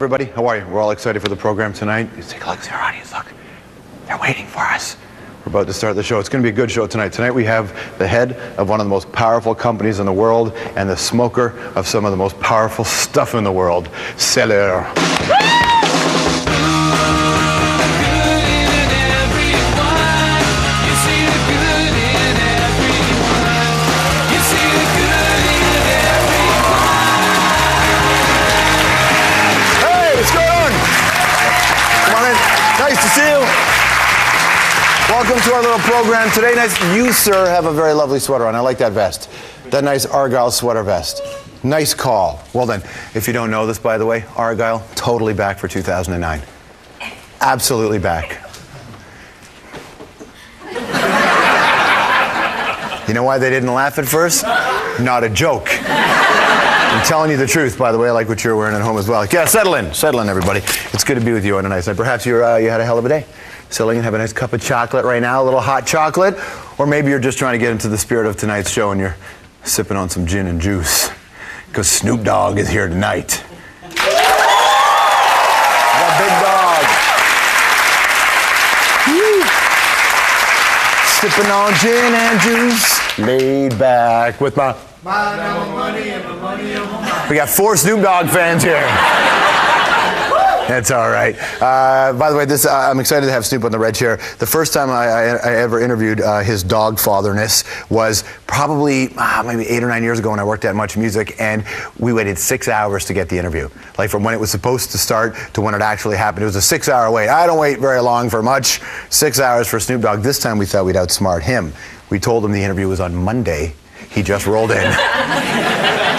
Everybody, how are you? We're all excited for the program tonight. You take a look at our audience. Look, they're waiting for us. We're about to start the show. It's going to be a good show tonight. Tonight we have the head of one of the most powerful companies in the world and the smoker of some of the most powerful stuff in the world, Seller. Nice to see you. Welcome to our little program today. Nice. You, sir, have a very lovely sweater on. I like that vest. That nice Argyle sweater vest. Nice call. Well then, if you don't know this, by the way, Argyle, totally back for 2009. Absolutely back. You know why they didn't laugh at first? Not a joke. I'm telling you the truth, by the way. I like what you're wearing at home as well. Yeah, settle in, everybody. It's good to be with you on a nice night. Perhaps you had a hell of a day. Settling and have a nice cup of chocolate right now, a little hot chocolate. Or maybe you're just trying to get into the spirit of tonight's show and you're sipping on some gin and juice. Because Snoop Dogg is here tonight. That big dog. Sipping on gin and juice. Laid back with my money and my money on my mind. We got 4 Snoop Dogg fans here. That's all right. By the way, I'm excited to have Snoop on the red chair. The first time I ever interviewed his dog fatherness was probably maybe 8 or 9 years ago when I worked at Much Music, and we waited 6 hours to get the interview. Like from when it was supposed to start to when it actually happened. It was a 6-hour wait. I don't wait very long for much. 6 hours for Snoop Dogg. This time we thought we'd outsmart him. We told him the interview was on Monday. He just rolled in.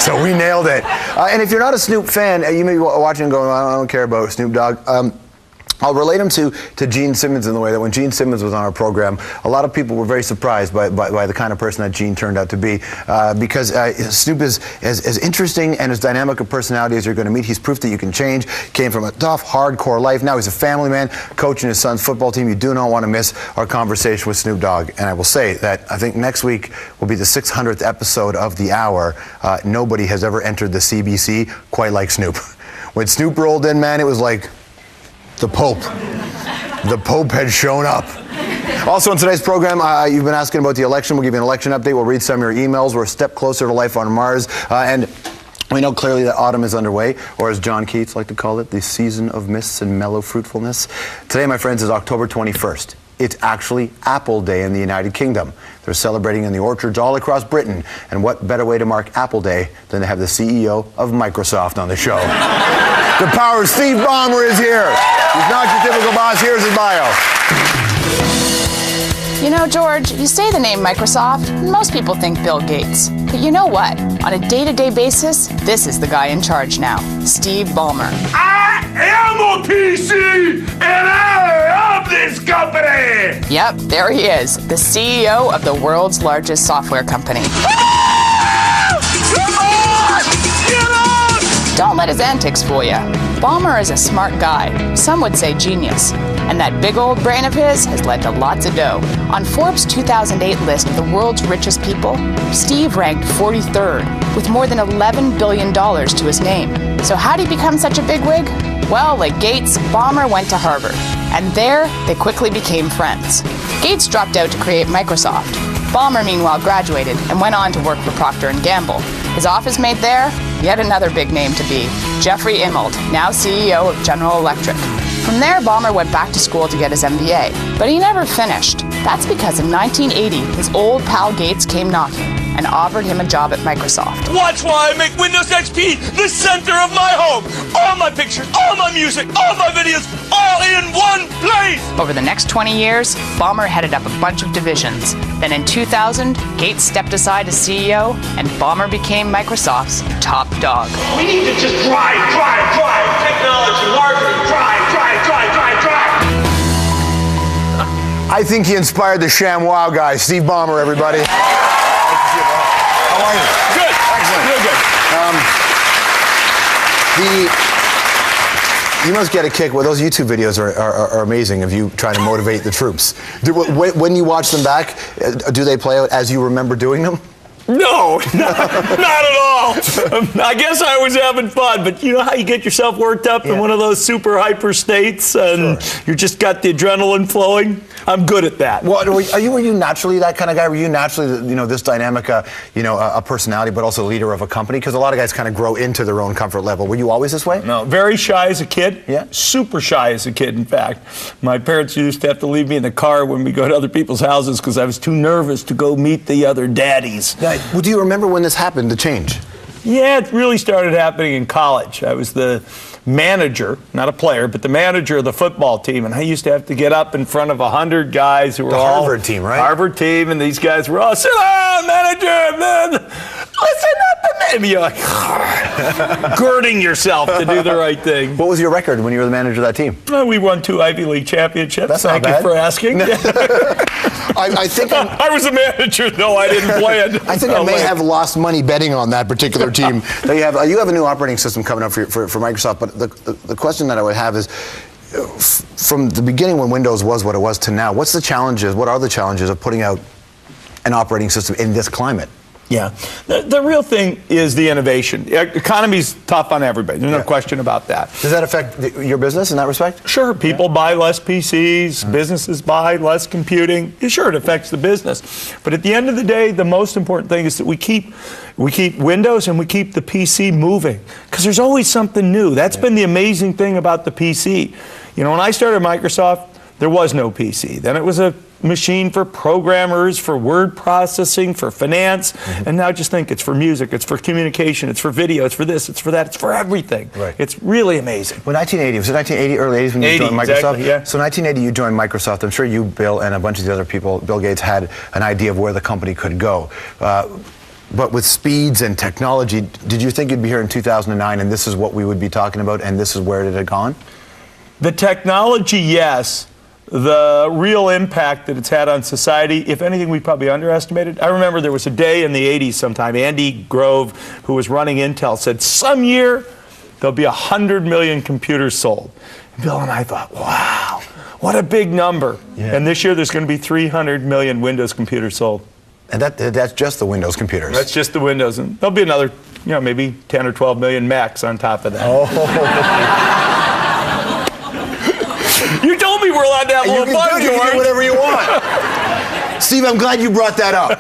So we nailed it. And if you're not a Snoop fan, you may be watching and going, I don't care about Snoop Dogg. I'll relate him to Gene Simmons in the way that when Gene Simmons was on our program, a lot of people were very surprised by the kind of person that Gene turned out to be. Because Snoop is as interesting and as dynamic a personality as you're going to meet. He's proof that you can change. Came from a tough, hardcore life. Now he's a family man, coaching his son's football team. You do not want to miss our conversation with Snoop Dogg. And I will say that I think next week will be the 600th episode of The Hour. Nobody has ever entered the CBC quite like Snoop. When Snoop rolled in, man, it was like the Pope. The Pope had shown up. Also in today's program, you've been asking about the election. We'll give you an election update. We'll read some of your emails. We're a step closer to life on Mars. And we know clearly that autumn is underway, or as John Keats liked to call it, the season of mists and mellow fruitfulness. Today, my friends, is October 21st. It's actually Apple Day in the United Kingdom. They're celebrating in the orchards all across Britain. And what better way to mark Apple Day than to have the CEO of Microsoft on the show? The power, Steve Ballmer is here. He's not your typical boss. Here's his bio. You know, George, you say the name Microsoft, and most people think Bill Gates. But you know what? On a day-to-day basis, this is the guy in charge now, Steve Ballmer. I am a PC, and I love this company! Yep, there he is, the CEO of the world's largest software company. Don't let his antics fool you. Ballmer is a smart guy, some would say genius, and that big old brain of his has led to lots of dough. On Forbes' 2008 list of the world's richest people, Steve ranked 43rd, with more than $11 billion to his name. So how'd he become such a bigwig? Well, like Gates, Ballmer went to Harvard, and there they quickly became friends. Gates dropped out to create Microsoft. Ballmer, meanwhile, graduated and went on to work for Procter & Gamble. His office mate there, yet another big name to be, Jeffrey Immelt, now CEO of General Electric. From there, Ballmer went back to school to get his MBA, but he never finished. That's because in 1980, his old pal Gates came knocking and offered him a job at Microsoft. Watch while I make Windows XP the center of my home. All my pictures, all my music, all my videos, all in one place. Over the next 20 years, Ballmer headed up a bunch of divisions. Then in 2000, Gates stepped aside as CEO, and Ballmer became Microsoft's top dog. We need to just drive. Technology, marketing, drive. I think he inspired the ShamWow guy. Steve Ballmer, everybody. How are you? Good. Excellent. Real good. You must get a kick. Well, those YouTube videos are amazing of you trying to motivate the troops. When you watch them back, do they play out as you remember doing them? No, not at all. I guess I was having fun, but you know how you get yourself worked up in one of those super hyper states and you just got the adrenaline flowing? I'm good at that. Well, were you naturally that kind of guy? Were you naturally, this dynamic, a personality, but also leader of a company? Because a lot of guys kind of grow into their own comfort level. Were you always this way? No, very shy as a kid. Yeah. Super shy as a kid, in fact. My parents used to have to leave me in the car when we go to other people's houses because I was too nervous to go meet the other daddies. Well, do you remember when this happened, the change? Yeah, it really started happening in college. I was the manager, not a player, but the manager of the football team, and I used to have to get up in front of 100 guys who were all Harvard team, right? Harvard team, and these guys were all, sit down, manager, man, listen up to me. You're like, girding yourself to do the right thing. What was your record when you were the manager of that team? We won 2 Ivy League championships. That's Thank not you bad. for asking. I think I was a manager, though I didn't play it. I think I may have lost money betting on that particular team. You have a new operating system coming up for Microsoft, but the question that I would have is, from the beginning when Windows was what it was to now, what are the challenges of putting out an operating system in this climate? Yeah. The real thing is the innovation. Economy's tough on everybody. There's no question about that. Does that affect your business in that respect? Sure. People buy less PCs. Businesses buy less computing. Sure, it affects the business. But at the end of the day, the most important thing is that we keep Windows and we keep the PC moving. Because there's always something new. That's been the amazing thing about the PC. When I started Microsoft, there was no PC. Then it was a machine for programmers, for word processing, for finance, and now just think it's for music, it's for communication, it's for video, it's for this, it's for that, it's for everything. Right. It's really amazing. Well, 1980, was it 1980, early 80s when you joined Microsoft? Exactly, yeah. So 1980 you joined Microsoft. I'm sure you, Bill, and a bunch of the other people, Bill Gates, had an idea of where the company could go. But with speeds and technology, did you think you'd be here in 2009 and this is what we would be talking about and this is where it had gone? The technology, yes. The real impact that it's had on society, if anything, we probably underestimated. I remember there was a day in the 80s sometime, Andy Grove, who was running Intel, said, some year there'll be 100 million computers sold. And Bill and I thought, wow, what a big number. Yeah. And this year there's going to be 300 million Windows computers sold. And that's just the Windows computers? That's just the Windows. And there'll be another, maybe 10 or 12 million Macs on top of that. Oh. You told me we're allowed to have a little fun, George. You can do whatever you want. Steve, I'm glad you brought that up.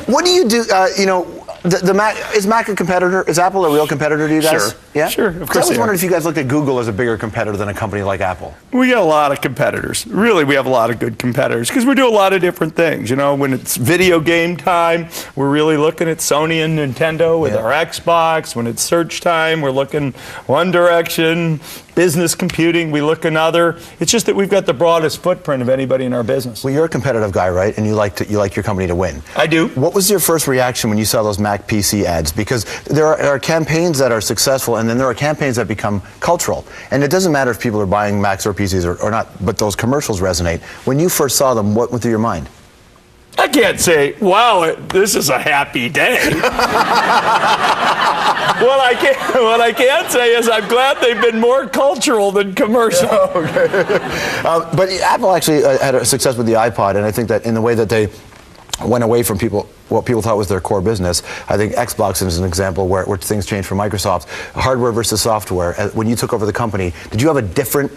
What do you do, the Mac, is Mac a competitor? Is Apple a real competitor to you guys? Sure. Yeah? Sure, of course. I always wondered if you guys looked at Google as a bigger competitor than a company like Apple. We got a lot of competitors. Really, we have a lot of good competitors because we do a lot of different things. When it's video game time, we're really looking at Sony and Nintendo with our Xbox. When it's search time, we're looking one direction. Business computing, we look another. It's just that we've got the broadest footprint of anybody in our business. Well, you're a competitive guy, right? And you like your company to win. I do. What was your first reaction when you saw those Mac PC ads? Because there are campaigns that are successful, and then there are campaigns that become cultural. And it doesn't matter if people are buying Macs or PCs or not, but those commercials resonate. When you first saw them, what went through your mind? I can't say, wow, this is a happy day. What I can say is I'm glad they've been more cultural than commercial. Okay. But Apple actually had a success with the iPod, and I think that in the way that they went away from what people thought was their core business. I think Xbox is an example where things changed for Microsoft. Hardware versus software. When you took over the company, did you have a different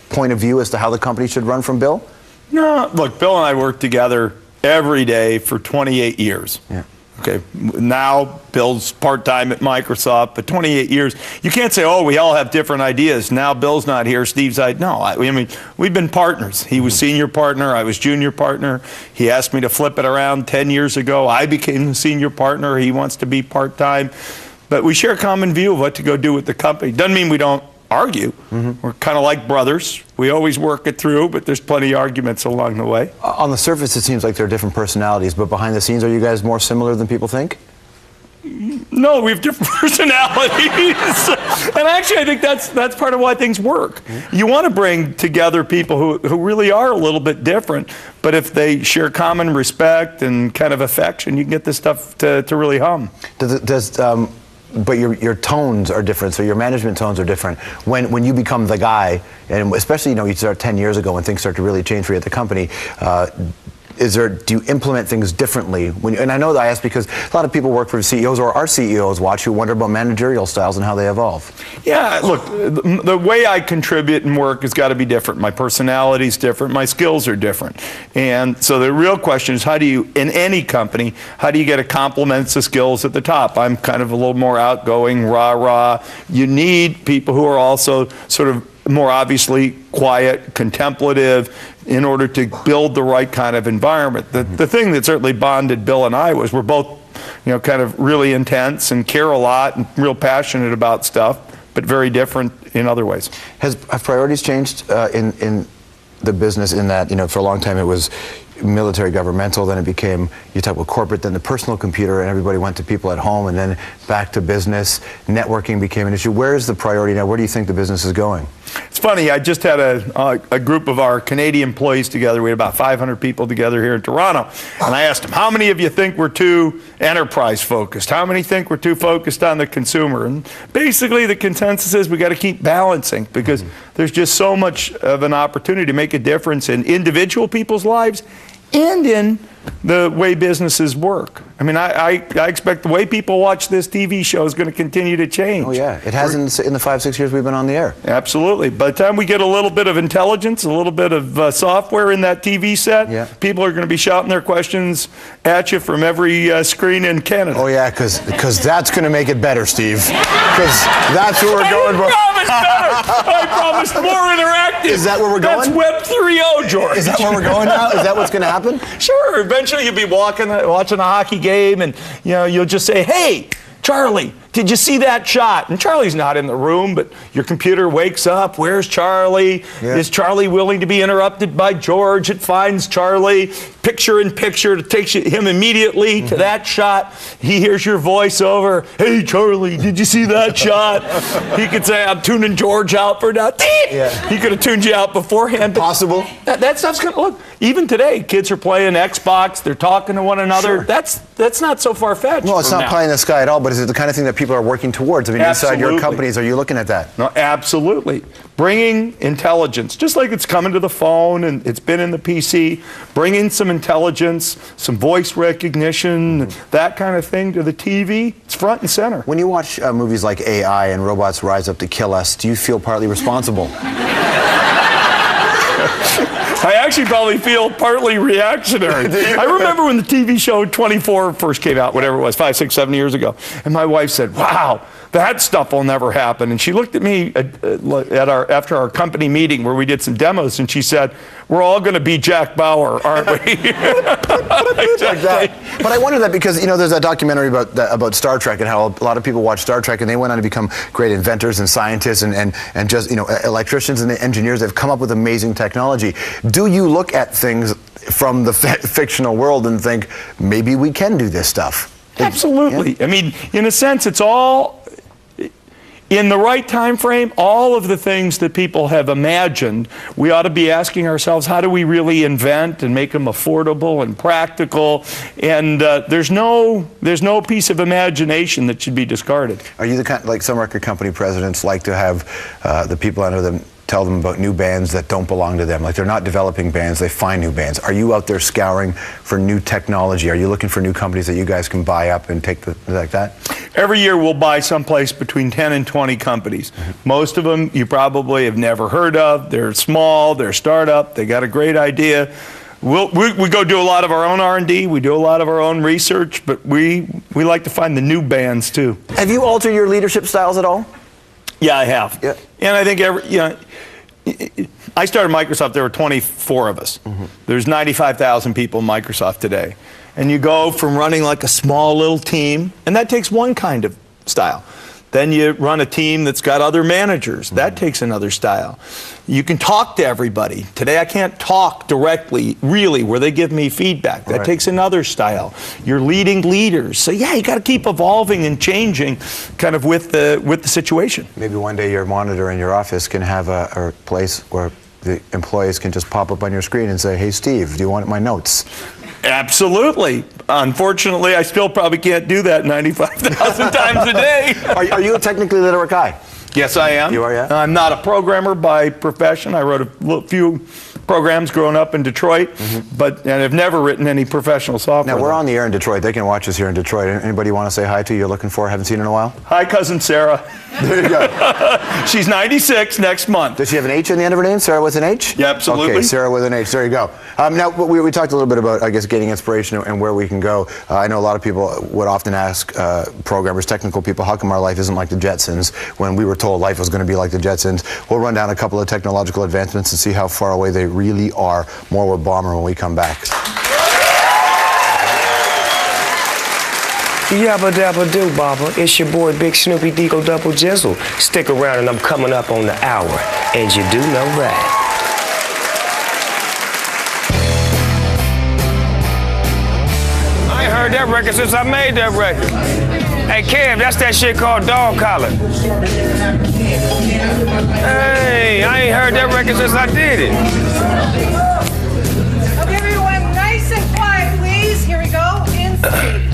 point of view as to how the company should run from Bill? No, look, Bill and I worked together every day for 28 years. Yeah. Okay, now Bill's part-time at Microsoft, but 28 years. You can't say, oh, we all have different ideas. Now Bill's not here, Steve's out. No, I mean, we've been partners. He was senior partner, I was junior partner. He asked me to flip it around 10 years ago. I became the senior partner. He wants to be part-time. But we share a common view of what to go do with the company. Doesn't mean we don't argue. We're kind of like brothers. We always work it through, but there's plenty of arguments along the way. On the surface, it seems like there are different personalities, but behind the scenes, are you guys more similar than people think? No, we have different personalities. And actually, I think that's part of why things work. You want to bring together people who really are a little bit different, but if they share common respect and kind of affection, you can get this stuff to really hum. But your tones are different, so your management tones are different. When you become the guy, and especially you start 10 years ago when things start to really change for you at the company, do you implement things differently? And I know that I ask because a lot of people work for CEOs or our CEOs watch who wonder about managerial styles and how they evolve. Yeah, look, the way I contribute and work has got to be different. My personality is different. My skills are different. And so the real question is, how do you, in any company, how do you get a complement to skills at the top? I'm kind of a little more outgoing, rah-rah. You need people who are also sort of more obviously quiet, contemplative, in order to build the right kind of environment. The thing that certainly bonded Bill and I was we're both, kind of really intense and care a lot and real passionate about stuff, but very different in other ways. Have priorities changed in the business in that, for a long time it was military governmental, then it became, you talk about corporate, then the personal computer, and everybody went to people at home, and then back to business. Networking became an issue. Where is the priority now? Where do you think the business is going? It's funny, I just had a group of our Canadian employees together. We had about 500 people together here in Toronto. And I asked them, how many of you think we're too enterprise focused? How many think we're too focused on the consumer? And basically the consensus is we got to keep balancing, because there's just so much of an opportunity to make a difference in individual people's lives and in the way businesses work. I mean, I expect the way people watch this TV show is going to continue to change. Oh yeah, it has in the 5-6 years we've been on the air. Absolutely. By the time we get a little bit of intelligence, a little bit of software in that TV set, people are going to be shouting their questions at you from every screen in Canada. Oh yeah, because that's going to make it better, Steve. Because that's where we're going. I promised more interactive. Is that where we're going? That's Web 3.0, George. Is that where we're going now? Is that what's going to happen? Sure. Eventually you'll be watching a hockey game, and you'll just say, hey, Charlie, did you see that shot? And Charlie's not in the room, but your computer wakes up. Where's Charlie? Yeah. Is Charlie willing to be interrupted by George? It finds Charlie, picture in picture. It takes him immediately to that shot. He hears your voiceover. Hey, Charlie, did you see that shot? He could say, I'm tuning George out for now. Yeah. He could have tuned you out beforehand. Possible. That stuff's going to look. Even today, kids are playing Xbox. They're talking to one another. Sure. That's not so far-fetched. No, it's not pie in the sky at all, but is it the kind of thing that people are working towards? I mean, inside your companies, are you looking at that? No, absolutely. Bringing intelligence, just like it's coming to the phone and it's been in the PC, bringing some intelligence, some voice recognition, that kind of thing to the TV, it's front and center. When you watch movies like AI and robots rise up to kill us, do you feel partly responsible? I actually probably feel partly reactionary. I remember when the TV show 24 first came out, whatever it was, 5, 6, 7 years ago, and my wife said, wow, that stuff will never happen. And she looked at me after our company meeting where we did some demos, and she said, we're all going to be Jack Bauer, aren't we? Exactly. But I wonder that because, there's a documentary about Star Trek and how a lot of people watch Star Trek and they went on to become great inventors and scientists and just, electricians and engineers. They've come up with amazing technology. Do you look at things from the fictional world and think, maybe we can do this stuff? Absolutely. Yeah. I mean, in a sense, it's all, in the right time frame, all of the things that people have imagined, we ought to be asking ourselves, how do we really invent and make them affordable and practical? And there's no piece of imagination that should be discarded. Are you the kind, like some record company presidents like to have the people under them tell them about new bands that don't belong to them? Like they're not developing bands, they find new bands. Are you out there scouring for new technology? Are you looking for new companies that you guys can buy up and take like that? Every year we'll buy someplace between 10 and 20 companies. Most of them you probably have never heard of. They're small, they're startup, they got a great idea. We go do a lot of our own R&D, we do a lot of our own research, but we like to find the new bands too. Have you altered your leadership styles at all? Yeah, I have. Yeah. And I think I started Microsoft, there were 24 of us. There's 95,000 people in Microsoft today. And you go from running like a small little team, and that takes one kind of style. Then you run a team that's got other managers. That takes another style. You can talk to everybody. Today I can't talk directly, really, where they give me feedback. That takes another style. You're leading leaders. So yeah, you got to keep evolving and changing kind of with the situation. Maybe one day your monitor in your office can have a place where the employees can just pop up on your screen and say, hey Steve, do you want my notes? Absolutely. Unfortunately, I still probably can't do that 95,000 times a day. Are you a technically literate guy? Yes, I am. You are, yeah? I'm not a programmer by profession. I wrote a few programs growing up in Detroit, and have never written any professional software. Now, we're on the air in Detroit. They can watch us here in Detroit. Anybody want to say hi to you're looking for? Haven't seen in a while? Hi, Cousin Sarah. There you go. She's 96 next month. Does she have an H in the end of her name? Sarah with an H? Yeah, absolutely. Okay, Sarah with an H. There you go. Now, we talked a little bit about, I guess, getting inspiration and where we can go. I know a lot of people would often ask programmers, technical people, how come our life isn't like the Jetsons when we were told life was going to be like the Jetsons? We'll run down a couple of technological advancements and see how far away they really are. More with Ballmer when we come back. Yabba dabba do, Baba. It's your boy Big Snoopy Deagle Double Jizzle. Stick around and I'm coming up on the hour. And you do know that. I ain't heard that record since I made that record. Hey, Kev, that's that shit called Dog Collar. Hey, I ain't heard that record since I did it. Okay, everyone, nice and quiet, please. Here we go. In speed.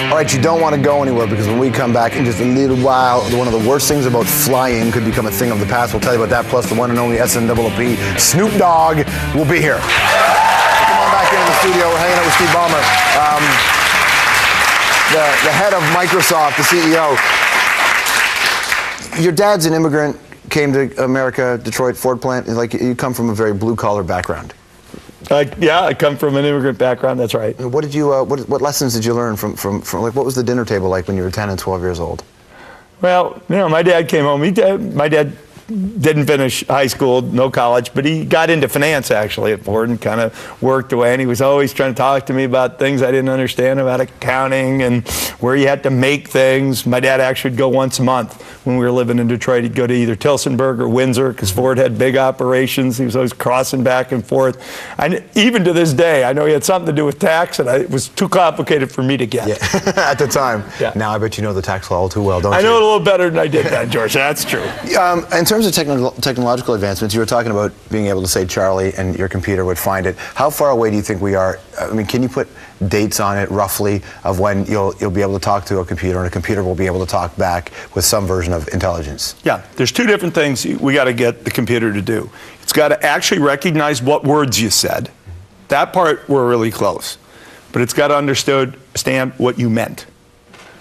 All right, you don't want to go anywhere because when we come back in just a little while, one of the worst things about flying could become a thing of the past. We'll tell you about that, plus the one and only SNOOP, Snoop Dogg, will be here. Come on back into the studio. We're hanging out with Steve Ballmer, the head of Microsoft, the CEO. Your dad's an immigrant, came to America, Detroit, Ford plant. Like, you come from a very blue-collar background. Yeah, I come from an immigrant background. That's right. What did you? What lessons did you learn from like? What was the dinner table like when you were 10 and 12 years old? Well, my dad came home. My dad didn't finish high school, no college, but he got into finance actually at Ford and kind of worked away. And he was always trying to talk to me about things I didn't understand about accounting and where you had to make things. My dad actually would go once a month when we were living in Detroit. He'd go to either Tilsonburg or Windsor because Ford had big operations. He was always crossing back and forth. Even to this day, I know he had something to do with tax, and it was too complicated for me to get. Yeah. At the time. Yeah. Now I bet you know the tax law all too well, don't you? I know it a little better than I did then, George. That's true. In terms of technological advancements, you were talking about being able to say Charlie and your computer would find it. How far away do you think we are? I mean, can you put dates on it roughly of when you'll be able to talk to a computer and a computer will be able to talk back with some version of intelligence? Yeah, there's two different things we got to get the computer to do. It's got to actually recognize what words you said. That part we're really close. But it's got to understand what you meant.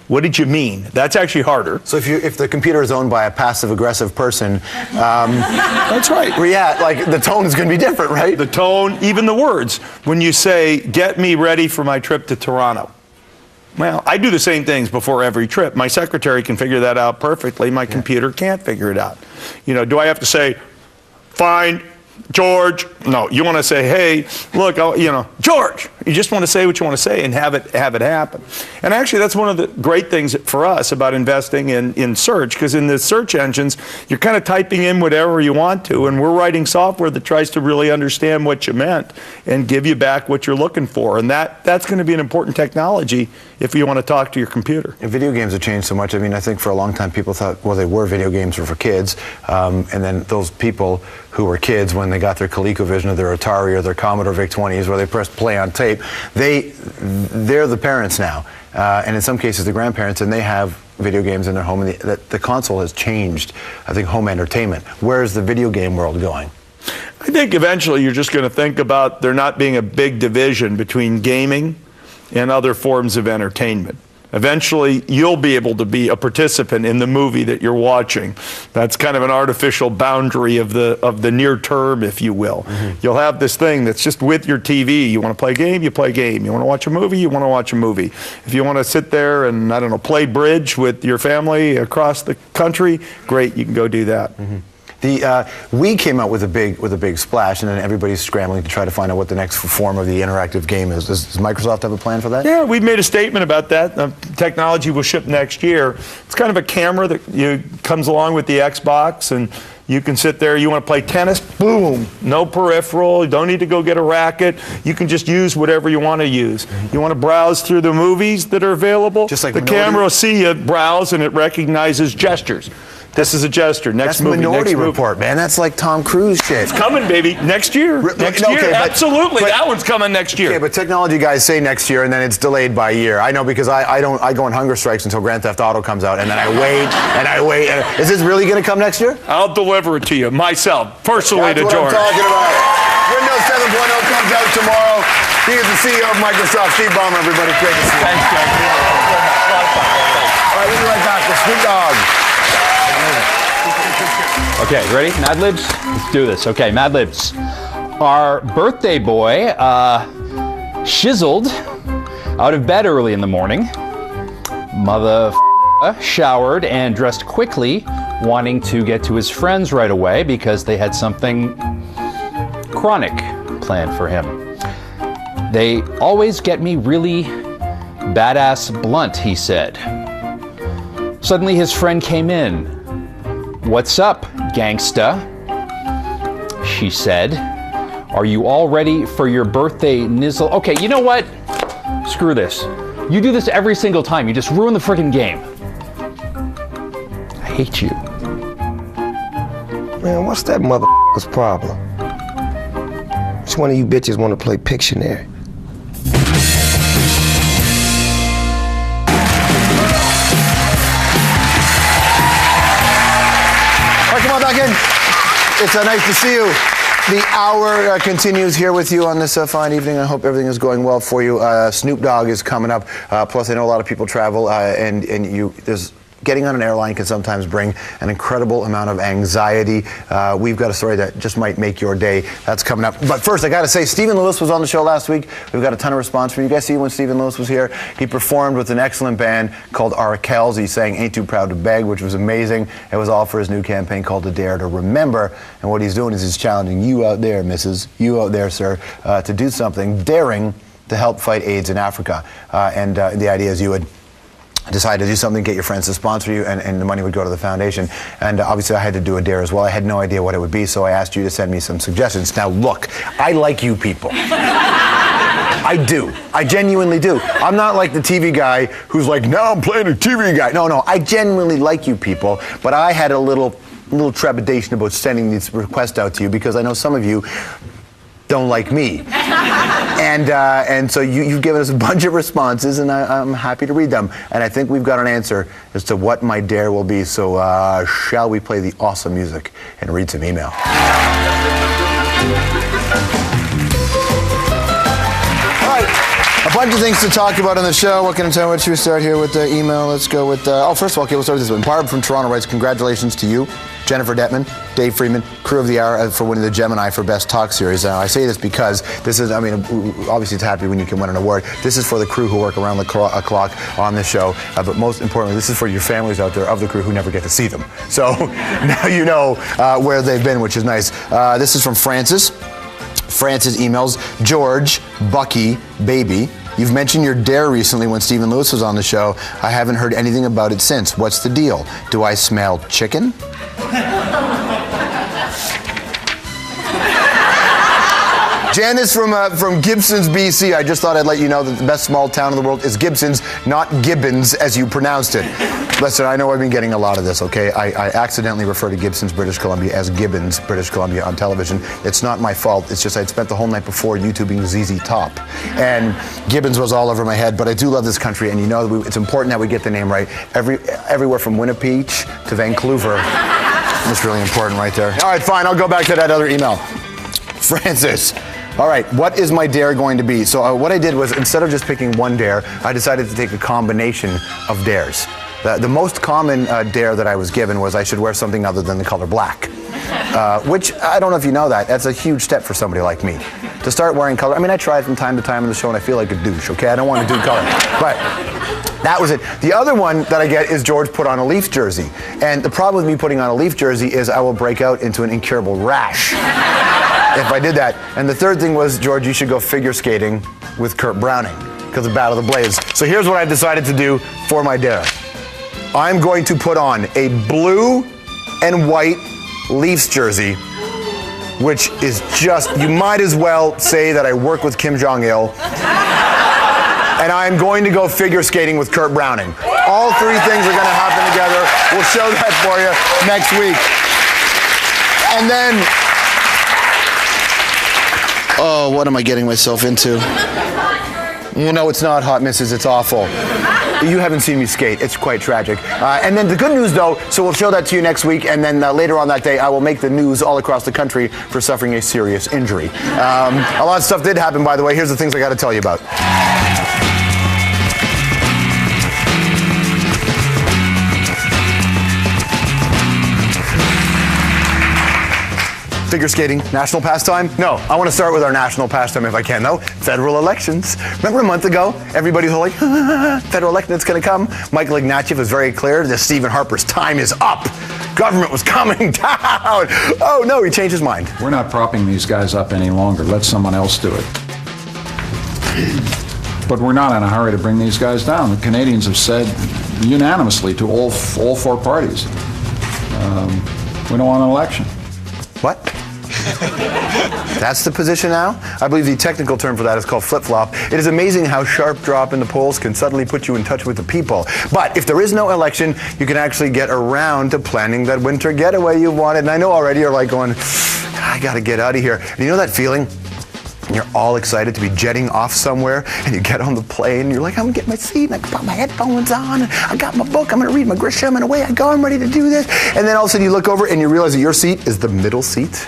What did you mean? That's actually harder. So if the computer is owned by a passive-aggressive person, that's right. Yeah, like the tone is going to be different, right? The tone, even the words. When you say, "Get me ready for my trip to Toronto," well, I do the same things before every trip. My secretary can figure that out perfectly. My computer can't figure it out. Do I have to say, "Fine, George"? No, you want to say, "Hey, look, George." You just want to say what you want to say and have it happen. And actually, that's one of the great things for us about investing in search, because in the search engines, you're kind of typing in whatever you want to, and we're writing software that tries to really understand what you meant and give you back what you're looking for. And that's going to be an important technology if you want to talk to your computer. And video games have changed so much. I mean, I think for a long time people thought, well, they were video games were for kids, and then those people who were kids when they got their ColecoVision or their Atari or their Commodore VIC-20s where they pressed play on tape, they're the parents now, and in some cases the grandparents, and they have video games in their home, and the console has changed, I think, home entertainment. Where is the video game world going? I think eventually you're just going to think about there not being a big division between gaming and other forms of entertainment. Eventually, you'll be able to be a participant in the movie that you're watching. That's kind of an artificial boundary of the near term, if you will. Mm-hmm. You'll have this thing that's just with your TV. You want to play a game, you play a game. You want to watch a movie, you want to watch a movie. If you want to sit there and, I don't know, play bridge with your family across the country, great, you can go do that. Mm-hmm. We came out with a big splash, and then everybody's scrambling to try to find out what the next form of the interactive game is. Does Microsoft have a plan for that? Yeah, we've made a statement about that. Technology will ship next year. It's kind of a camera that comes along with the Xbox, and you can sit there. You want to play tennis? Boom! No peripheral. You don't need to go get a racket. You can just use whatever you want to use. You want to browse through the movies that are available? Just like the camera will see you browse, and it recognizes gestures. This is a gesture. Next That's movie. Minority next movie. Report, man. That's like Tom Cruise shit. It's coming, baby. Next year. Next year. Okay, Absolutely. but- that one's coming next year. Okay, but technology guys say next year, and then it's delayed by a year. I know because I go on hunger strikes until Grand Theft Auto comes out, and then I wait and I wait. Is this really going to come next year? I'll deliver it to you myself, personally, That's to what George. I'm talking about. Windows 7.0 comes out tomorrow. He is the CEO of Microsoft. Steve Ballmer, everybody. Great to see you. Thanks, Doug. All right, we'll be right back with Snoop Dogg. Okay, ready? Mad Libs? Let's do this. Okay, Mad Libs. Our birthday boy shizzled out of bed early in the morning. Showered and dressed quickly, wanting to get to his friends right away because they had something chronic planned for him. They always get me really badass blunt, he said. Suddenly his friend came in. "What's up, gangsta?" she said. "Are you all ready for your birthday nizzle?" Okay, you know what? Screw this. You do this every single time. You just ruin the friggin' game. I hate you. Man, what's that motherfucker's problem? Which one of you bitches want to play Pictionary? All right, come on back in. It's nice to see you. The hour continues here with you on this fine evening. I hope everything is going well for you. Snoop Dogg is coming up. Plus, I know a lot of people travel, and there's getting on an airline can sometimes bring an incredible amount of anxiety. We've got a story that just might make your day. That's coming up. But first, I got to say, Stephen Lewis was on the show last week. We've got a ton of response from you. You guys see when Stephen Lewis was here? He performed with an excellent band called Arkells. He sang Ain't Too Proud to Beg, which was amazing. It was all for his new campaign called The Dare to Remember. And what he's doing is he's challenging you out there, missus, you out there, sir, to do something daring to help fight AIDS in Africa. And the idea is you would decide to do something, get your friends to sponsor you, and the money would go to the foundation. And obviously I had to do a dare as well. I had no idea what it would be, so I asked you to send me some suggestions. Now look, I like you people. I do. I genuinely do. I'm not like the TV guy who's like, now I'm playing a TV guy. No, I genuinely like you people, but I had a little trepidation about sending this request out to you because I know some of you don't like me. And so you've given us a bunch of responses, and I'm happy to read them. And I think we've got an answer as to what my dare will be. So shall we play the awesome music and read some email? All right, a bunch of things to talk about on the show. What can I tell you? What should we start here with the email? Let's go with, first of all, okay, we'll start with this one. Barb from Toronto writes, congratulations to you, Jennifer Detman, Dave Freeman, Crew of the Hour for winning the Gemini for Best Talk Series. Now, I say this because this is, obviously it's happy when you can win an award. This is for the crew who work around the clock on this show. But most importantly, this is for your families out there of the crew who never get to see them. So now you know where they've been, which is nice. This is from Francis. Francis emails, George, Bucky, baby. You've mentioned your dare recently when Stephen Lewis was on the show. I haven't heard anything about it since. What's the deal? Do I smell chicken? Janice from Gibsons, BC. I just thought I'd let you know that the best small town in the world is Gibsons, not Gibbons as you pronounced it. Listen, I know I've been getting a lot of this, okay? I accidentally refer to Gibsons, British Columbia as Gibbons, British Columbia on television. It's not my fault. It's just I'd spent the whole night before YouTubing ZZ Top. And Gibbons was all over my head, but I do love this country, and you know it's important that we get the name right. Everywhere from Winnipeg to Vancouver. That's really important right there. All right, fine. I'll go back to that other email. Francis. All right, what is my dare going to be? So what I did was, instead of just picking one dare, I decided to take a combination of dares. The most common dare that I was given was I should wear something other than the color black. Which, I don't know if you know that, that's a huge step for somebody like me. To start wearing color, I try it from time to time on the show and I feel like a douche, okay? I don't want to do color. But that was it. The other one that I get is George put on a Leafs jersey. And the problem with me putting on a Leaf jersey is I will break out into an incurable rash if I did that. And the third thing was, George, you should go figure skating with Kurt Browning because of Battle of the Blades. So here's what I've decided to do for my dare. I'm going to put on a blue and white Leafs jersey, which is just, you might as well say that I work with Kim Jong-il. And I'm going to go figure skating with Kurt Browning. All three things are going to happen together. We'll show that for you next week. And then, oh, what am I getting myself into? You know it's not hot, missus, it's awful. You haven't seen me skate. It's quite tragic. And then the good news, though, so we'll show that to you next week, and then later on that day, I will make the news all across the country for suffering a serious injury. A lot of stuff did happen, by the way. Here's the things I got to tell you about. Figure skating, national pastime? No, I want to start with our national pastime if I can, though. Federal elections. Remember a month ago, everybody's all like, federal election, it's going to come. Michael Ignatieff was very clear that Stephen Harper's time is up. Government was coming down. Oh, no, he changed his mind. We're not propping these guys up any longer. Let someone else do it. But we're not in a hurry to bring these guys down. The Canadians have said unanimously to all four parties, we don't want an election. What? That's the position now? I believe the technical term for that is called flip-flop. It is amazing how sharp drop in the polls can suddenly put you in touch with the people. But if there is no election, you can actually get around to planning that winter getaway you wanted. And I know already you're like going, I gotta get out of here. And you know that feeling? And you're all excited to be jetting off somewhere, and you get on the plane, and you're like, I'm gonna get my seat, and I can put my headphones on, and I got my book, I'm gonna read my Grisham, and away I go, I'm ready to do this. And then all of a sudden you look over and you realize that your seat is the middle seat.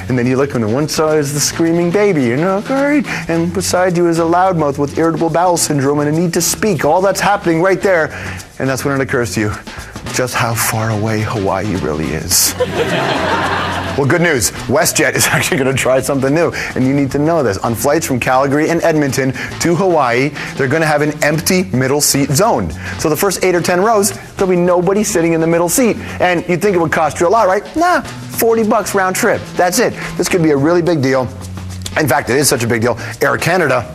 And then you look on the one side is the screaming baby, you're not great. And beside you is a loudmouth with irritable bowel syndrome and a need to speak. All that's happening right there. And that's when it occurs to you just how far away Hawaii really is. Well, good news. WestJet is actually going to try something new, and you need to know this. On flights from Calgary and Edmonton to Hawaii, they're going to have an empty middle seat zone. So the first 8 or 10 rows, there'll be nobody sitting in the middle seat. And you'd think it would cost you a lot, right? Nah, $40 round trip. That's it. This could be a really big deal. In fact, it is such a big deal. Air Canada,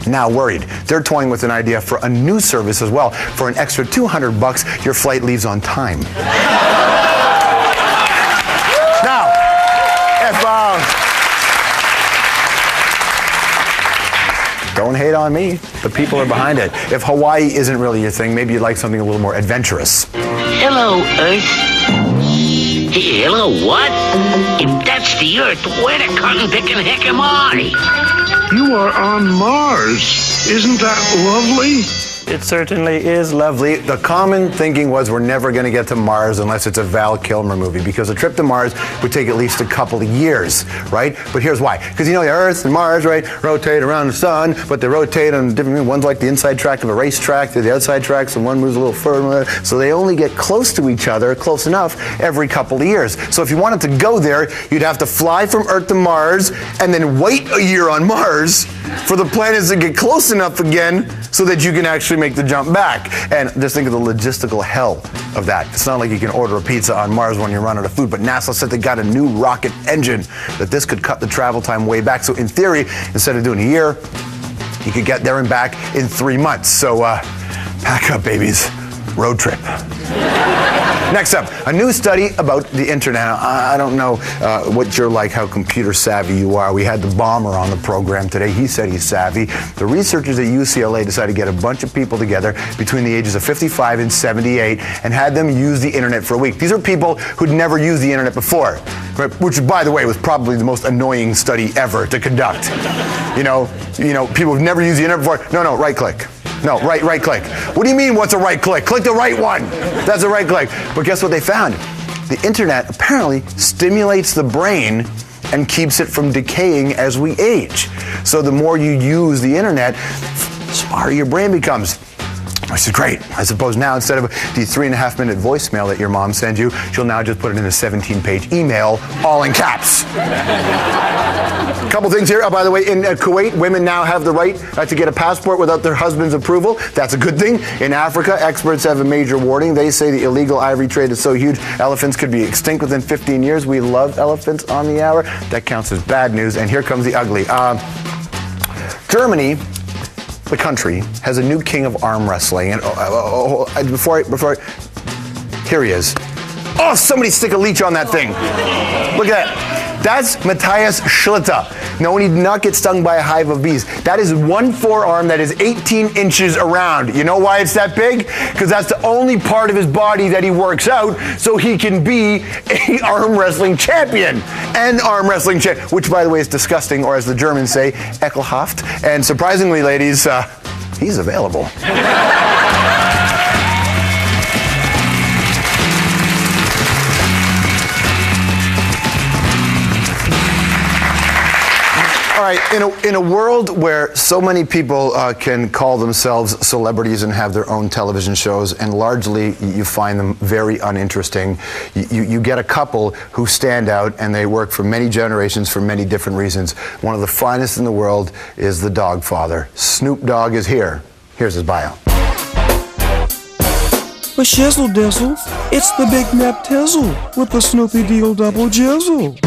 now worried. They're toying with an idea for a new service as well. For an extra $200, your flight leaves on time. Now, don't hate on me. The people are behind it. If Hawaii isn't really your thing, maybe you'd like something a little more adventurous. Hello, Earth. Hey, hello, what? If that's the Earth, where the cotton picking heck am I? You are on Mars. Isn't that lovely? It certainly is lovely. The common thinking was we're never going to get to Mars unless it's a Val Kilmer movie, because a trip to Mars would take at least a couple of years, right? But here's why. Because you know the Earth and Mars, right, rotate around the sun, but they rotate on different, one's like the inside track of a racetrack, they're the outside tracks, and one moves a little further. So they only get close to each other, close enough, every couple of years. So if you wanted to go there, you'd have to fly from Earth to Mars and then wait a year on Mars for the planets to get close enough again so that you can actually make the jump back. And just think of the logistical hell of that. It's not like you can order a pizza on Mars when you run out of food, but NASA said they got a new rocket engine that this could cut the travel time way back. So in theory, instead of doing a year, you could get there and back in 3 months. So pack up, babies. Road trip. Next up, a new study about the internet. I don't know what you're like, how computer savvy you are. We had the Ballmer on the program today. He said he's savvy. The researchers at UCLA decided to get a bunch of people together between the ages of 55 and 78 and had them use the internet for a week. These are people who'd never used the internet before, right? Which, by the way, was probably the most annoying study ever to conduct. You know, people who've never used the internet before. No, right click. No, right click. What do you mean, what's a right click? Click the right one. That's a right click. But guess what they found? The internet apparently stimulates the brain and keeps it from decaying as we age. So the more you use the internet, the smarter your brain becomes. Which is great. I suppose now, instead of the 3.5-minute voicemail that your mom sends you, she'll now just put it in a 17-page email, all in caps. A couple things here. By the way, in Kuwait, women now have the right to get a passport without their husband's approval. That's a good thing. In Africa, experts have a major warning. They say the illegal ivory trade is so huge, elephants could be extinct within 15 years. We love elephants on the hour. That counts as bad news. And here comes the ugly. Germany, the country, has a new king of arm wrestling. And before here he is. Oh, somebody stick a leech on that thing. Look at that. That's Matthias Schlitter. No, and he did not get stung by a hive of bees. That is one forearm that is 18 inches around. You know why it's that big? Because that's the only part of his body that he works out so he can be an arm wrestling champion. An arm wrestling champion, which by the way is disgusting, or as the Germans say, ekelhaft. And surprisingly, ladies, he's available. All right, in a world where so many people can call themselves celebrities and have their own television shows, and largely you find them very uninteresting, you get a couple who stand out and they work for many generations for many different reasons. One of the finest in the world is the Dogg father. Snoop Dogg is here. Here's his bio. A shizzle dizzle, it's the Big Nap Tizzle with the Snoopy Deagle Double Jizzle.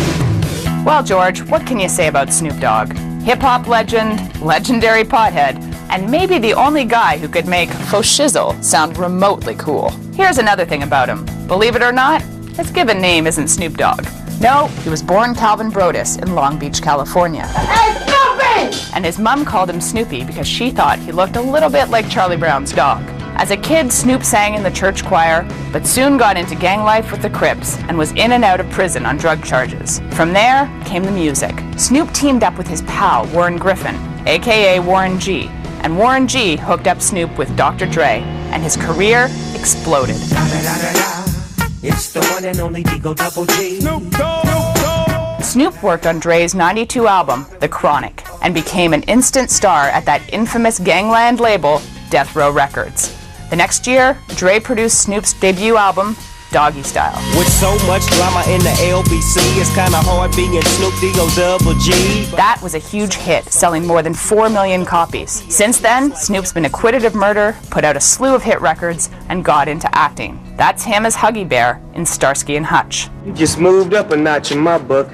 Well, George, what can you say about Snoop Dogg? Hip-hop legend, legendary pothead, and maybe the only guy who could make faux shizzle sound remotely cool. Here's another thing about him. Believe it or not, his given name isn't Snoop Dogg. No, he was born Calvin Brodus in Long Beach, California. Hey, Snoopy! And his mom called him Snoopy because she thought he looked a little bit like Charlie Brown's dog. As a kid, Snoop sang in the church choir, but soon got into gang life with the Crips and was in and out of prison on drug charges. From there came the music. Snoop teamed up with his pal, Warren Griffin, aka Warren G, and Warren G hooked up Snoop with Dr. Dre, and his career exploded. It's the one and only Deagle Double G. Snoop Dogg! Snoop worked on Dre's '92 album, The Chronic, and became an instant star at that infamous gangland label, Death Row Records. The next year, Dre produced Snoop's debut album, Doggy Style. With so much drama in the LBC, it's kinda hard being Snoop Deagle Double G. That was a huge hit, selling more than 4 million copies. Since then, Snoop's been acquitted of murder, put out a slew of hit records, and got into acting. That's him as Huggy Bear in Starsky and Hutch. You just moved up a notch in my book.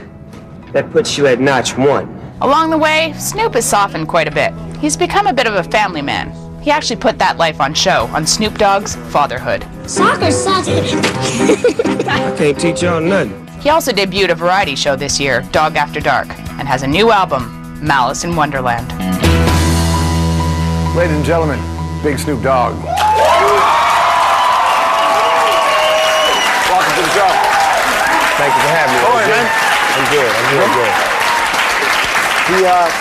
That puts you at notch 1. Along the way, Snoop has softened quite a bit. He's become a bit of a family man. He actually put that life on show on Snoop Dogg's Fatherhood. Soccer sucks. I can't teach y'all nothing. He also debuted a variety show this year, Dog After Dark, and has a new album, Malice in Wonderland. Ladies and gentlemen, Big Snoop Dogg. Welcome to the show. Thank you for having me. All right, man. I'm good.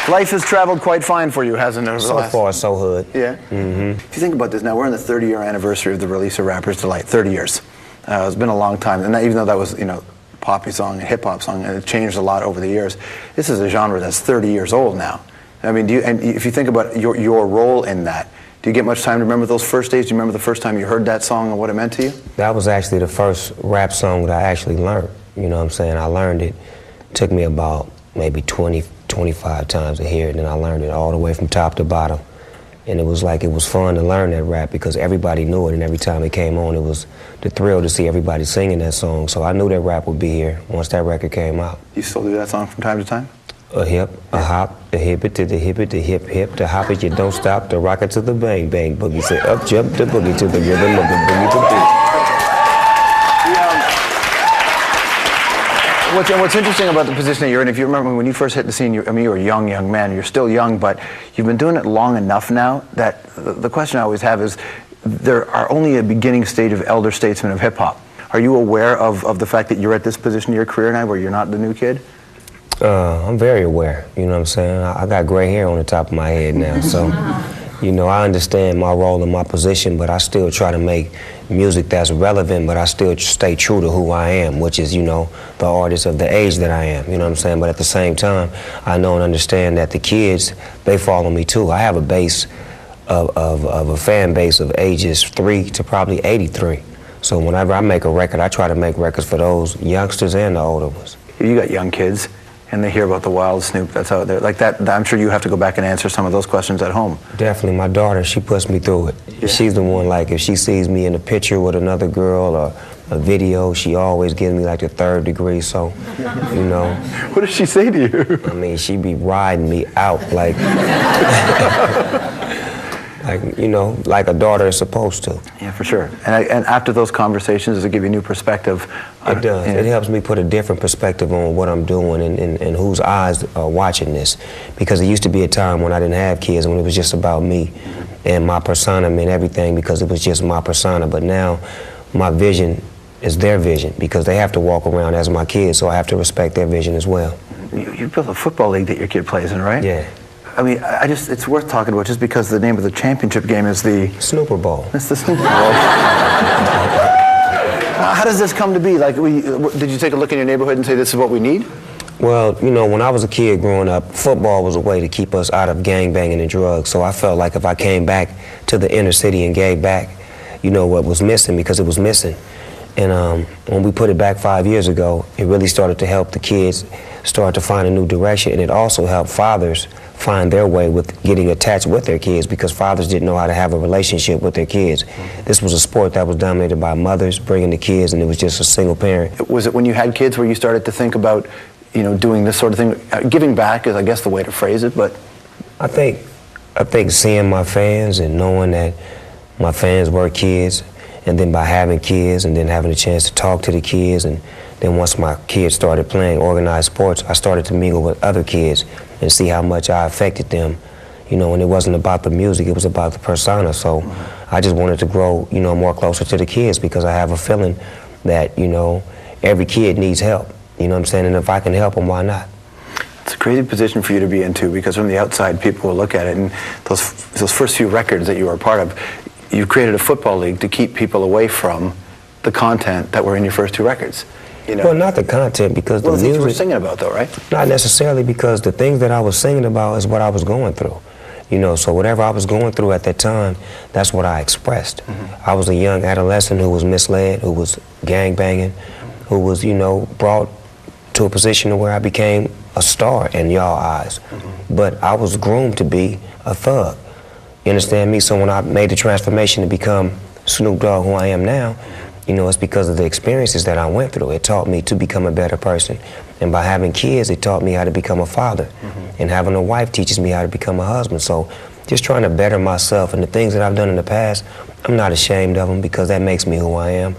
Life has traveled quite fine for you, hasn't it? So far, so hood. Yeah? Mm-hmm. If you think about this, now we're in the 30-year anniversary of the release of Rapper's Delight. 30 years. It's been a long time. And even though that was, poppy song, a hip-hop song, and it changed a lot over the years, this is a genre that's 30 years old now. I mean, and if you think about your role in that, do you get much time to remember those first days? Do you remember the first time you heard that song and what it meant to you? That was actually the first rap song that I actually learned. You know what I'm saying? I learned it. It took me about maybe 25 times to hear it, and I learned it all the way from top to bottom. And it was fun to learn that rap because everybody knew it, and every time it came on, it was the thrill to see everybody singing that song. So I knew that rap would be here once that record came out. You still do that song from time to time? A hip, a hop, a hip it to the hip it, the hip hip, the hop it, you don't stop, the rock it to the bang bang boogie. Say up jump the boogie to the rhythm of the boogie to beat. What's interesting about the position that you're in, if you remember when you first hit the scene, you were a young man. You're still young, but you've been doing it long enough now that the question I always have is, there are only a beginning stage of elder statesmen of hip-hop. Are you aware of the fact that you're at this position in your career now where you're not the new kid? I'm very aware, you know what I'm saying? I got gray hair on the top of my head now, so, I understand my role and my position, but I still try to make music that's relevant, but I still stay true to who I am, which is, the artist of the age that I am, you know what I'm saying? But at the same time, I know and understand that the kids, they follow me too. I have a base of a fan base of ages 3 to probably 83. So whenever I make a record, I try to make records for those youngsters and the older ones. You got young kids, and they hear about the wild Snoop that's out there. Like that, I'm sure you have to go back and answer some of those questions at home. Definitely. My daughter, she puts me through it. Yeah. She's the one, if she sees me in a picture with another girl or a video, she always gives me the 3rd degree, so, What does she say to you? I mean, she be riding me out, like, you know, like a daughter is supposed to. Yeah, for sure. And after those conversations, does it give you a new perspective? It does. It helps me put a different perspective on what I'm doing and whose eyes are watching this. Because it used to be a time when I didn't have kids, when it was just about me. And my persona meant everything because it was just my persona. But now my vision is their vision because they have to walk around as my kids, so I have to respect their vision as well. You built a football league that your kid plays in, right? Yeah. I mean, it's worth talking about just because the name of the championship game is the Snooper Bowl. It's the Snooper Bowl. How does this come to be? Like, did you take a look in your neighborhood and say this is what we need? Well, you know, when I was a kid growing up, football was a way to keep us out of gangbanging and drugs. So I felt like if I came back to the inner city and gave back, you know, what was missing, because it was missing. And when we put it back 5 years ago, it really started to help the kids start to find a new direction. And it also helped fathers find their way with getting attached with their kids, because fathers didn't know how to have a relationship with their kids. This was a sport that was dominated by mothers bringing the kids, and it was just a single parent. Was it when you had kids where you started to think about, you know, doing this sort of thing? Giving back is, I guess, the way to phrase it, but... I think seeing my fans and knowing that my fans were kids, and then by having kids and then having a chance to talk to the kids, and then once my kids started playing organized sports, I started to mingle with other kids and see how much I affected them. You know, and it wasn't about the music, it was about the persona. So I just wanted to grow, you know, more closer to the kids, because I have a feeling that, you know, every kid needs help. You know what I'm saying? And if I can help them, why not? It's a crazy position for you to be into, because from the outside, people will look at it, and those first few records that you were a part of, you created a football league to keep people away from the content that were in your first two records. You know? Well, not the content, because the things music... you were singing about, though, right? Not necessarily, because the things that I was singing about is what I was going through. You know, so whatever I was going through at that time, that's what I expressed. I was a young adolescent who was misled, who was gangbanging, who was, you know, brought to a position where I became a star in y'all eyes. But I was groomed to be a thug. You understand me? So when I made the transformation to become Snoop Dogg, who I am now, you know, it's because of the experiences that I went through. It taught me to become a better person. And by having kids, it taught me how to become a father. And having a wife teaches me how to become a husband. So just trying to better myself, and the things that I've done in the past, I'm not ashamed of them, because that makes me who I am.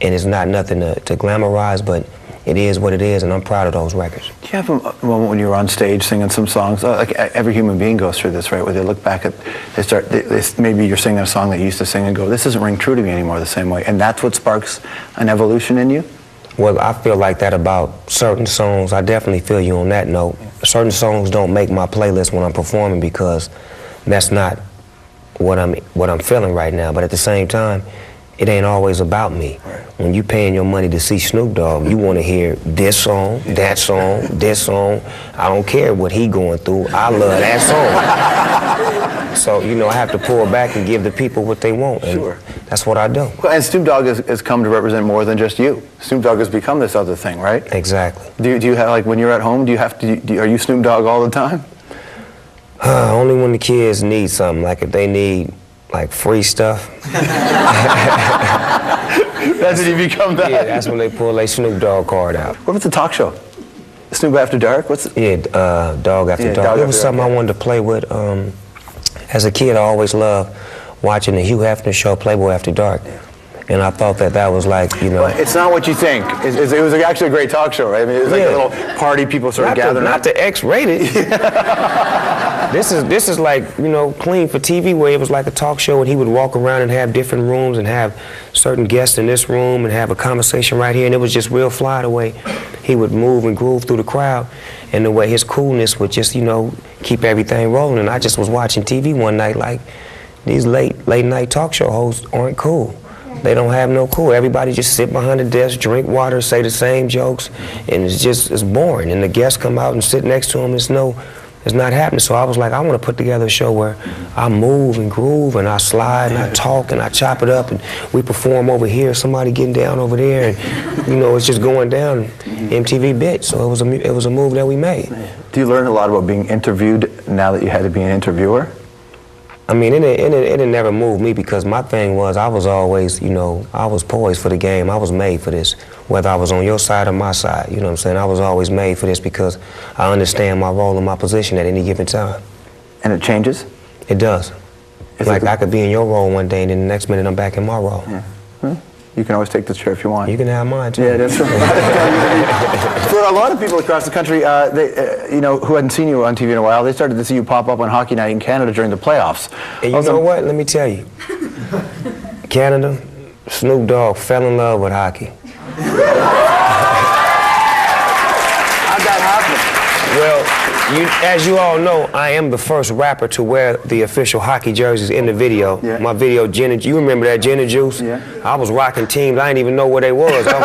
And it's not nothing to glamorize, but it is what it is, and I'm proud of those records. Do you have a moment when you were on stage singing some songs? Like every human being goes through this, right? Where they look back at, maybe you're singing a song that you used to sing and go, this doesn't ring true to me anymore the same way. And that's what sparks an evolution in you? Well, I feel like that about certain songs. I definitely feel you on that note. Certain songs don't make my playlist when I'm performing, because that's not what I'm feeling right now. But at the same time, it ain't always about me. When you paying your money to see Snoop Dogg, you want to hear this song, that song, this song. I don't care what he going through. I love that song. So, you know, I have to pull back and give the people what they want. And that's what I do. Well, and Snoop Dogg has come to represent more than just you. Snoop Dogg has become this other thing, right? Exactly. Do you have, like, when you're at home, are you Snoop Dogg all the time? Only when the kids need something, like if they need, like, free stuff. That's when you become that? Yeah, that's when they pull their Snoop Dogg card out. What about the talk show? Snoop After Dark? Dogg After Dark. It was something I wanted to play with. As a kid, I always loved watching the Hugh Hefner show, Playboy After Dark. And I thought that was like, you know... But it's not what you think. It was actually a great talk show, right? I mean, it was like a little party, people sort of gathering. Not the X-rated. This is like, you know, clean for TV, where it was like a talk show, and he would walk around and have different rooms and have certain guests in this room and have a conversation right here, and it was just real fly the way he would move and groove through the crowd, and the way his coolness would just, you know, keep everything rolling. And I just was watching TV one night, like, these late night talk show hosts aren't cool. They don't have no cool. Everybody just sit behind the desk, drink water, say the same jokes, and it's boring. And the guests come out and sit next to them. It's not happening. So I was like, I want to put together a show where I move and groove, and I slide and I talk and I chop it up, and we perform over here, somebody getting down over there, and you know, it's just going down. MTV bit. So it was a move that we made. Do you learn a lot about being interviewed now that you had to be an interviewer? I mean, it never moved me, because my thing was, I was always, you know, I was poised for the game. I was made for this, whether I was on your side or my side. You know what I'm saying? I was always made for this, because I understand my role and my position at any given time. And it changes? It does. Like I could be in your role one day, and then the next minute I'm back in my role. Yeah. Well, you can always take this chair if you want. You can have mine too. Yeah, that's right. For a lot of people across the country, who hadn't seen you on TV in a while, they started to see you pop up on Hockey Night in Canada during the playoffs. And you know what? Let me tell you. Canada, Snoop Dogg fell in love with hockey. How'd that happen? Well, as you all know, I am the first rapper to wear the official hockey jerseys in the video. Yeah. My video, you remember that Gin and Juice? Yeah. I was rocking teams. I didn't even know where they was. I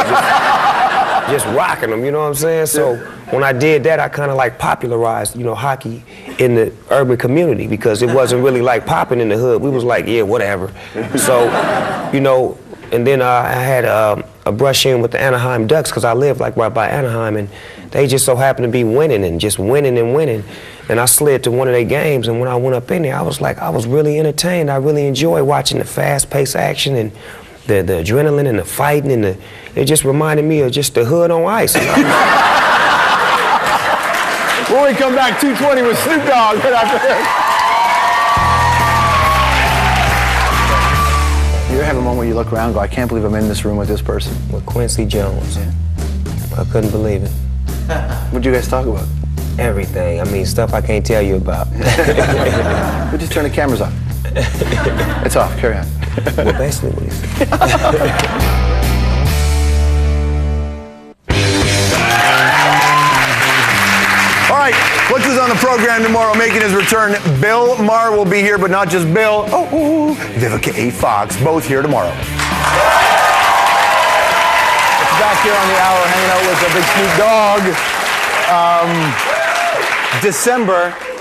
was just rocking them, you know what I'm saying? So when I did that, I kind of like popularized, hockey in the urban community because it wasn't really like popping in the hood. We was like, yeah, whatever. So, and then I had a brush in with the Anaheim Ducks because I lived like right by Anaheim, and they just so happened to be winning and just winning and winning. And I slid to one of their games, and when I went up in there, I was really entertained. I really enjoyed watching the fast-paced action and the adrenaline and the fighting, and it just reminded me of just the hood on ice. When we come back, 220 with Snoop Dogg right after this. You ever have a moment where you look around and go, I can't believe I'm in this room with this person? With Quincy Jones. Yeah. I couldn't believe it. What'd you guys talk about? Everything. I mean, stuff I can't tell you about. We'll just turn the cameras off. It's off. Carry on. Well, basically what he said. All right, look who's on the program tomorrow making his return. Ballmer will be here, but not just Bill. Vivica A. Fox, both here tomorrow. It's back here on the hour, hanging out with the big Snoop Dogg.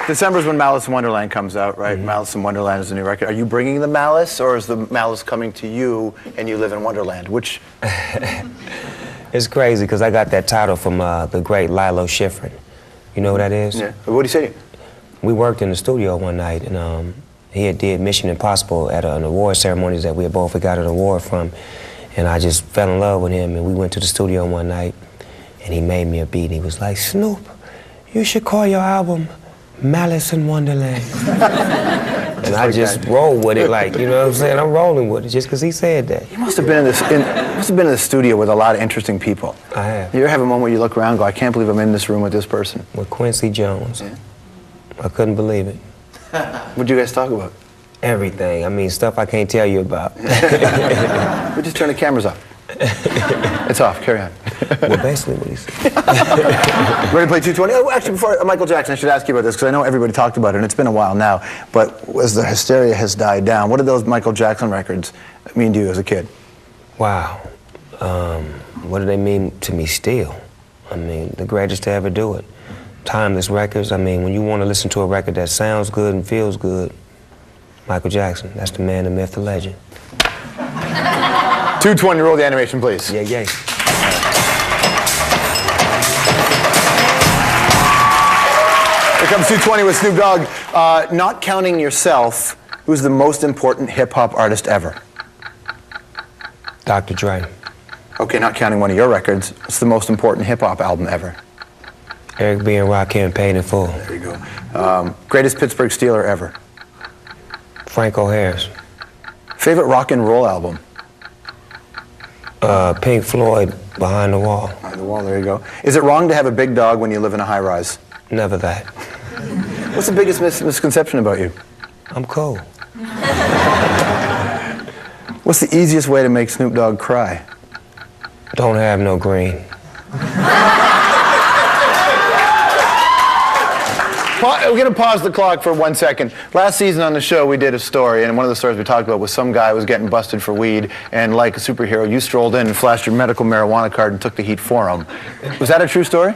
December's when Malice in Wonderland comes out, right? Mm-hmm. Malice in Wonderland is a new record. Are you bringing the Malice, or is the Malice coming to you and you live in Wonderland? Which? It's crazy because I got that title from the great Lilo Schifrin. You know who that is? Yeah. What did he say to you? We worked in the studio one night, and he had did Mission Impossible at an award ceremony that we had both got an award from, and I just fell in love with him, and we went to the studio one night, and he made me a beat, and he was like, Snoop, you should call your album Malice in Wonderland. And I just rolled with it, like, you know what I'm saying? I'm rolling with it just because he said that. You must have been in the studio with a lot of interesting people. I have. You ever have a moment where you look around and go, I can't believe I'm in this room with this person? With Quincy Jones. Yeah. I couldn't believe it. What'd you guys talk about? Everything. I mean, stuff I can't tell you about. We'll just turn the cameras off. It's off. Carry on. Well, basically what he said. Ready to play 220? Oh, actually, before Michael Jackson, I should ask you about this because I know everybody talked about it, and it's been a while now. But as the hysteria has died down, what did those Michael Jackson records mean to you as a kid? Wow. What do they mean to me still? I mean, the greatest to ever do it. Timeless records. I mean, when you want to listen to a record that sounds good and feels good, Michael Jackson, that's the man, the myth, the legend. 220, roll the animation, please. Yeah, yeah. Here comes 220 with Snoop Dogg. Not counting yourself, who's the most important hip-hop artist ever? Dr. Dre. Okay, not counting one of your records, what's the most important hip-hop album ever? Eric B. and Rakim, Paid in Full. There you go. Greatest Pittsburgh Steeler ever? Franco Harris. Favorite rock and roll album? Pink Floyd, Behind the Wall. Behind the Wall, there you go. Is it wrong to have a big dog when you live in a high-rise? Never that. What's the biggest misconception about you? I'm cool. What's the easiest way to make Snoop Dogg cry? Don't have no green. We're going to pause the clock for 1 second. Last season on the show, we did a story, and one of the stories we talked about was some guy was getting busted for weed, and like a superhero, you strolled in and flashed your medical marijuana card and took the heat for him. Was that a true story?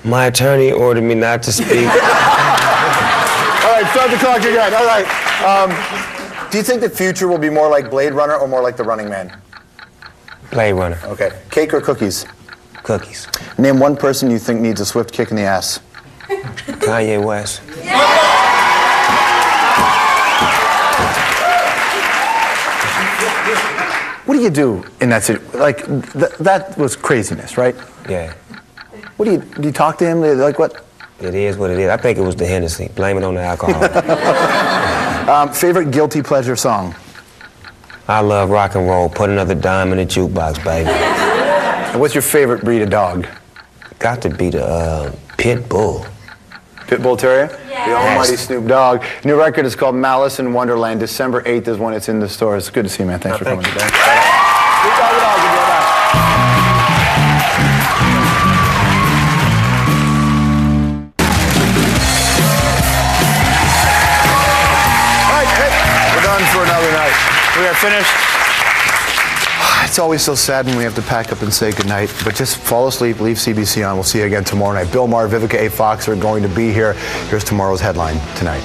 My attorney ordered me not to speak. All right, start the clock again. All right. Do you think the future will be more like Blade Runner or more like The Running Man? Blade Runner. Okay. Cake or cookies? Cookies. Name one person you think needs a swift kick in the ass. Kanye West. What do you do in that situation? Like, that was craziness, right? Yeah. What do you talk to him? Like, what? It is what it is. I think it was the Hennessy. Blame it on the alcohol. Favorite guilty pleasure song? I love rock and roll. Put another dime in the jukebox, baby. And what's your favorite breed of dog? Got to be the pit bull. Pit Bull Terrier? Yeah. The almighty Snoop Dogg. New record is called Malice in Wonderland. December 8th is when it's in the stores. Good to see you, man. Thanks for coming today. Snoop Dogg, Dogg, we're done for another night. We are finished. It's always so sad when we have to pack up and say goodnight, but just fall asleep, leave CBC on. We'll see you again tomorrow night. Ballmer, Vivica A. Fox are going to be here. Here's tomorrow's headline tonight.